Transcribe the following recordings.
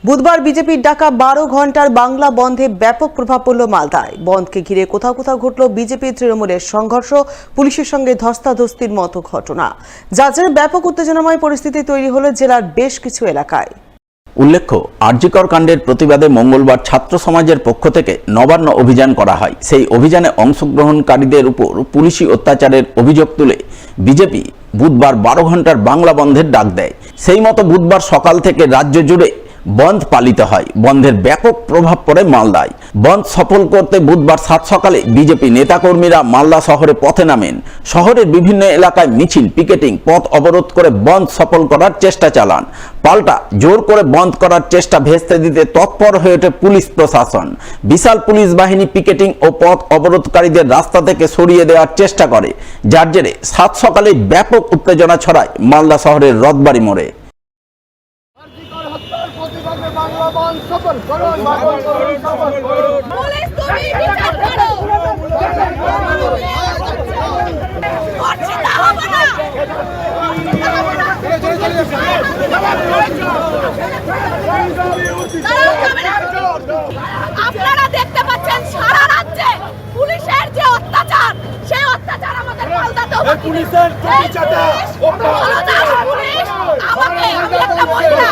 বুধবার বিজেপির ডাকা 12 ঘন্টার বাংলা বন্ধে ব্যাপক প্রভাব পড়ল মালদায়। বন্ধকে ঘিরে কোথাও কোথাও ঘটল বিজেপি তৃণমূলের সংঘর্ষ, পুলিশের সঙ্গে ধস্তাধস্তির মতো ঘটনা, যার জেরে ব্যাপক উত্তেজনাময় পরিস্থিতি তৈরি হলো জেলার বেশ কিছু এলাকায়। উল্লেখ্য, আরজিকর কাণ্ডের প্রতিবাদে মঙ্গলবার ছাত্র সমাজের পক্ষ থেকে নবান্ন অভিযান করা হয়। সেই অভিযানে অংশগ্রহণকারীদের উপর পুলিশি অত্যাচারের অভিযোগ তুলে বিজেপি বুধবার 12 ঘন্টার বাংলা বন্ধের ডাক দেয়। সেই মতো বুধবার সকাল থেকে রাজ্য জুড়ে বন্ধ পালিত হয়। বন্ধের ব্যাপক প্রভাব পড়ে মালদায়। বন্ধ সফল করতে বুধবার সাত সকালে বিজেপি নেতাকর্মীরা মালদা শহরে পথে নামেন। শহরের বিভিন্ন এলাকায় মিছিল, পিকেটিং, পথ অবরোধ করে বন্ধ সফল করার চেষ্টা চালান। পাল্টা জোর করে বন্ধ করার চেষ্টা ভেস্তে দিতে তৎপর হয়ে ওঠে পুলিশ প্রশাসন। বিশাল পুলিশ বাহিনী পিকেটিং ও পথ অবরোধকারীদের রাস্তা থেকে সরিয়ে দেওয়ার চেষ্টা করে, যার জেরে সাত সকালে ব্যাপক উত্তেজনা ছড়ায় মালদা শহরের রথবাড়ি মোড়ে। আপনারা দেখতে পাচ্ছেন সারা রাজ্যে পুলিশের যে অত্যাচার, সেই অত্যাচার আমাদের মালদাতেও পুলিশের পুলিশ আমাকে আমি একটা মহিলা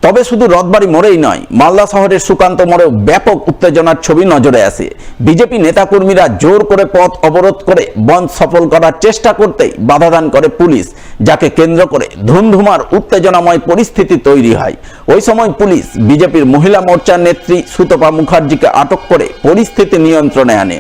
তবে শুধু রথবাড়ি মোড়েই নয়, মালদা শহরের সুকান্ত মোড়েও ব্যাপক উত্তেজনার ছবি নজরে আসে। বিজেপি নেতাকর্মীরা জোর করে পথ অবরোধ করে বন্ধ সফল করার চেষ্টা করতেই বাধা দান করে পুলিশ, যাকে কেন্দ্র করে ধুমধুমার উত্তেজনাময় পরিস্থিতি তৈরি হয়। ওই সময় পুলিশ বিজেপির মহিলা মোর্চার নেত্রী সুতপা মুখার্জিকে আটক করে পরিস্থিতি নিয়ন্ত্রণে আনে।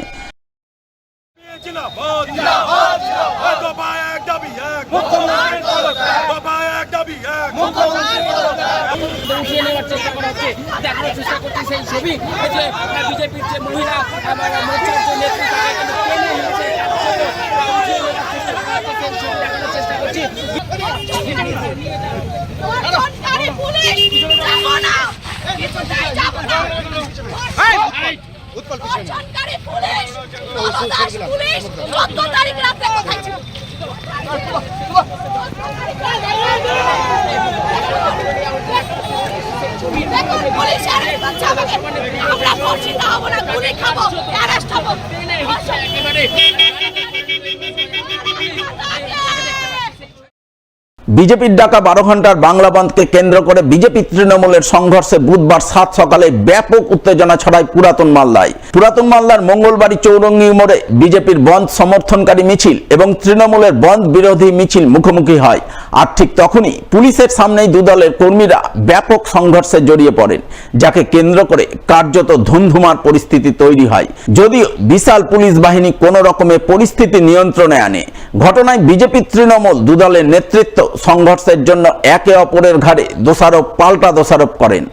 বিজেপির ডাকা 12 ঘন্টার বাংলা বন্ধকে কেন্দ্র করে বিজেপি তৃণমূলের সংঘর্ষে বুধবার সাত সকালে ব্যাপক উত্তেজনা ছড়ায় পুরাতন মালদায়। পুরাতন মালদার মঙ্গলবাড়ি চৌরঙ্গি মোড়ে বিজেপির বন্ধ সমর্থনকারী মিছিল এবং তৃণমূলের বন্ধ বিরোধী মিছিল মুখোমুখি হয়। আর ঠিক তখনই পুলিশের সামনেই দুদলের কর্মীরা ব্যাপক সংঘর্ষে জড়িয়ে পড়েন, যাকে কেন্দ্র করে কার্যত ধুমধুমার পরিস্থিতি তৈরি হয়। যদিও বিশাল পুলিশ বাহিনী কোনো রকমে পরিস্থিতি নিয়ন্ত্রণে আনে। ঘটনায় বিজেপি তৃণমূল দুদলের নেতৃত্ব সংঘর্ষের জন্য একে অপরের ঘাড়ে দোষারোপ পাল্টা দোষারোপ করেন।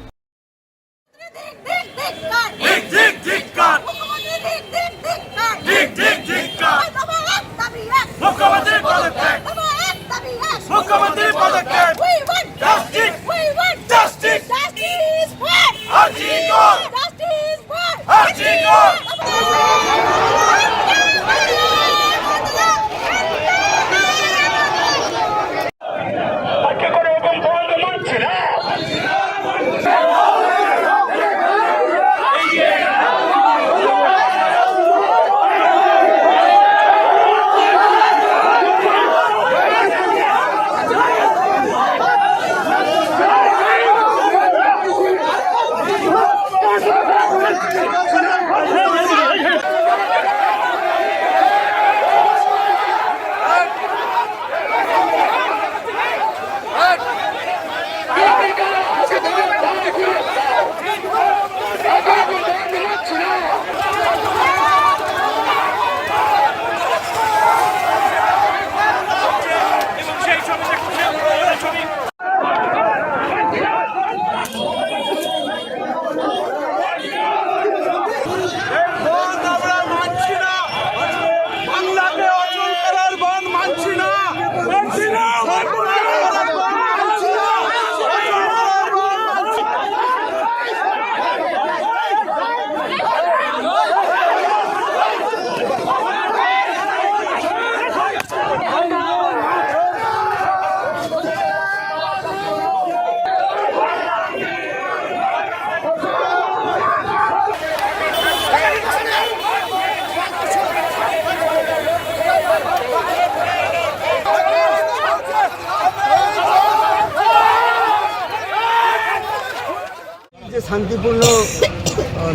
শান্তিপূর্ণ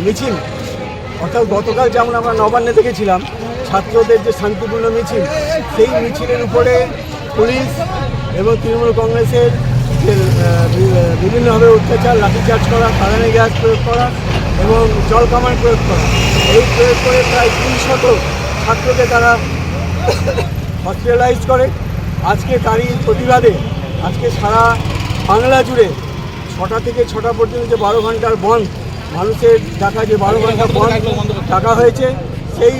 মিছিল, অর্থাৎ গতকাল যেমন আমরা নবান্নে দেখেছিলাম ছাত্রদের যে শান্তিপূর্ণ মিছিল, সেই মিছিলের উপরে পুলিশ এবং তৃণমূল কংগ্রেসের যে বিভিন্নভাবে অত্যাচার, লাঠিচার্জ করা, কাঁদানে গ্যাস প্রয়োগ করা এবং জল কামান প্রয়োগ করা, এই প্রয়োগ করে প্রায় 300 ছাত্রকে তারা হসপিটালাইজ করে। আজকে তারই প্রতিবাদে আজকে সারা বাংলা জুড়ে 6টা থেকে 6টা পর্যন্ত যে 12 ঘন্টার বন্ধ, মানুষের ডাকা যে 12 ঘন্টা বন্ধ ডাকা হয়েছে, সেই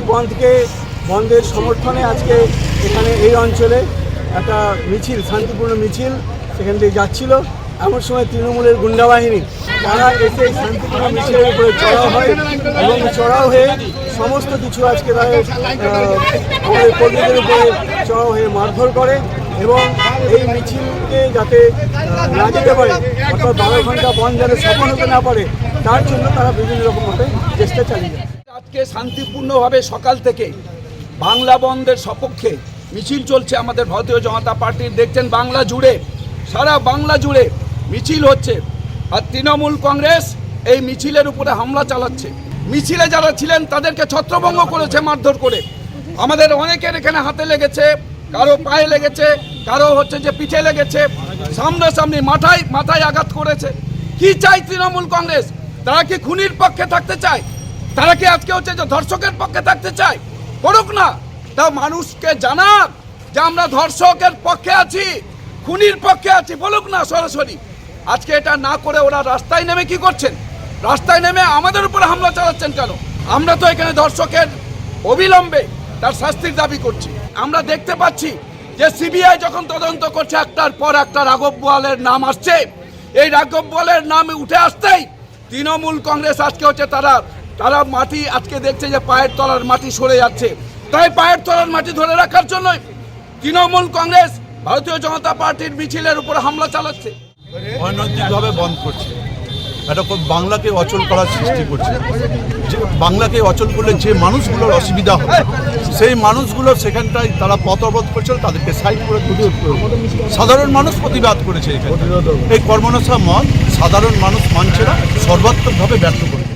বন্ধের সমর্থনে আজকে এখানে এই অঞ্চলে একটা মিছিল, শান্তিপূর্ণ মিছিল সেখান থেকে যাচ্ছিল। এমন সময় তৃণমূলের গুন্ডাবাহিনী তারা এসে শান্তিপূর্ণ মিছিলের উপরে চড়াও হয় এবং চড়াও হয়ে সমস্ত কিছু আজকে তাদের আমাদের কর্মীদের উপরে চড়াও হয়ে মারধর করে এবং এই মিছিলকে যাতে না যেতে পারে, অর্থাৎ 12 ঘন্টা বন্ধ যাতে সফল হতে না পারে, তার জন্য তারা বিভিন্ন রকমভাবে চেষ্টা চালিয়ে যায়। আজকে শান্তিপূর্ণভাবে সকাল থেকে বাংলা বন্ধের সপক্ষে মিছিল চলছে আমাদের ভারতীয় জনতা পার্টির। দেখছেন বাংলা জুড়ে, সারা বাংলা জুড়ে মিছিল হচ্ছে, আর তৃণমূল কংগ্রেস এই মিছিলের উপরে হামলা চালাচ্ছে। মিছিলে যারা ছিলেন তাদেরকে ছত্রভঙ্গ করেছে মারধর করে। আমাদের অনেকের এখানে হাতে লেগেছে, কারো পায়ে লেগেছে, কারো হচ্ছে যে পিঠে লেগেছে, সামনাসামনি মাথায় আঘাত করেছে। কি চাই তৃণমূল কংগ্রেস? তারা কি খুনির পক্ষে থাকতে চায়? তারা কি আজকে হচ্ছে যে ধর্ষকের পক্ষে থাকতে চায়? করুক না, তা মানুষকে জানাক যে আমরা ধর্ষকের পক্ষে আছি, খুনির পক্ষে আছি, বলুক না সরাসরি। আজকে এটা না করে ওরা রাস্তায় নেমে কি করছেন? রাস্তায় নেমে আমাদের উপরে হামলা চালাচ্ছেন কেন? আমরা তো এখানে ধর্ষকের অবিলম্বে তার শাস্তির দাবি করছি। আমরা দেখতে পাচ্ছি যে সিবিআই যখন তদন্ত করছে, একটার পর একটা রাঘব বোয়ালের নাম আসছে। এই রাঘব বোয়ালের নাম উঠে আসতেই তৃণমূল কংগ্রেস আজকে হচ্ছে তারা মাটি আজকে দেখছে যে পায়ের তলার মাটি সরে যাচ্ছে। তাই পায়ের তলার মাটি ধরে রাখার জন্যই তৃণমূল কংগ্রেস ভারতীয় জনতা পার্টির মিছিলের উপরে হামলা চালাচ্ছে, অনৈতিকভাবে বন্ধ করছে। এটা বাংলাকে অচল করার সৃষ্টি করছে। যে বাংলাকে অচল করলে যে মানুষগুলোর অসুবিধা হবে, সেই মানুষগুলো সেখানটায় তারা পথ অবরোধ করছিল, তাদেরকে সাইড করে সাধারণ মানুষ প্রতিবাদ করেছে। এই কর্মনাশা মত সাধারণ মানুষ মানছে না, সর্বাত্মকভাবে ব্যর্থ করেছে।